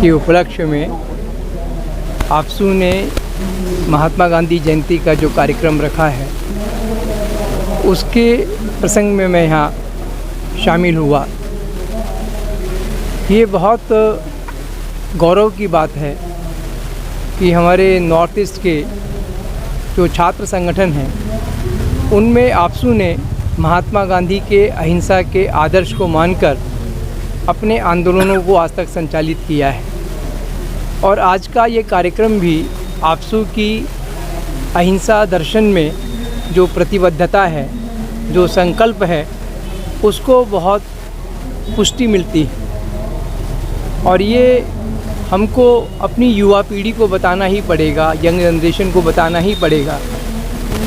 के उपलक्ष्य में आपसू ने महात्मा गांधी जयंती का जो कार्यक्रम रखा है उसके प्रसंग में मैं यहाँ शामिल हुआ। ये बहुत गौरव की बात है कि हमारे नॉर्थ ईस्ट के जो छात्र संगठन हैं उनमें आपसू ने महात्मा गांधी के अहिंसा के आदर्श को मानकर अपने आंदोलनों को आज तक संचालित किया है। और आज का ये कार्यक्रम भी आपसू की अहिंसा दर्शन में जो प्रतिबद्धता है, जो संकल्प है, उसको बहुत पुष्टि मिलती है। और ये हमको अपनी युवा पीढ़ी को बताना ही पड़ेगा, यंग जनरेशन को बताना ही पड़ेगा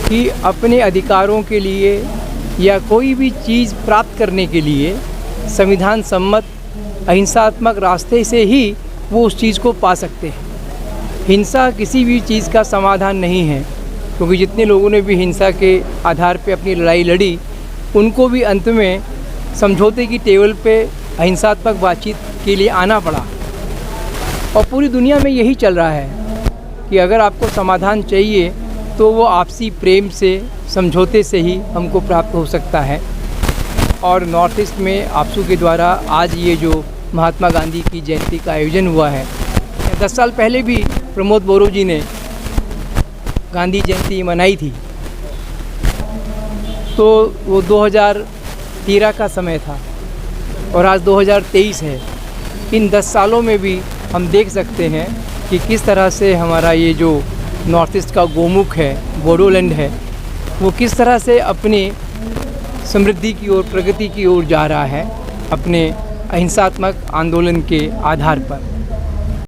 कि अपने अधिकारों के लिए या कोई भी चीज़ प्राप्त करने के लिए संविधान सम्मत अहिंसात्मक रास्ते से ही वो उस चीज़ को पा सकते हैं। हिंसा किसी भी चीज़ का समाधान नहीं है, क्योंकि जितने लोगों ने भी हिंसा के आधार पे अपनी लड़ाई लड़ी उनको भी अंत में समझौते की टेबल पे अहिंसात्मक बातचीत के लिए आना पड़ा। और पूरी दुनिया में यही चल रहा है कि अगर आपको समाधान चाहिए तो वो आपसी प्रेम से, समझौते से ही हमको प्राप्त हो सकता है। और नॉर्थ ईस्ट में आपसू के द्वारा आज ये जो महात्मा गांधी की जयंती का आयोजन हुआ है, 10 साल पहले भी प्रमोद बोरो जी ने गांधी जयंती मनाई थी, तो वो 2013 का समय था और आज 2023 है। इन 10 सालों में भी हम देख सकते हैं कि किस तरह से हमारा ये जो नॉर्थ ईस्ट का गोमुख है, बोडोलैंड है, वो किस तरह से अपनी समृद्धि की ओर, प्रगति की ओर जा रहा है अपने अहिंसात्मक आंदोलन के आधार पर।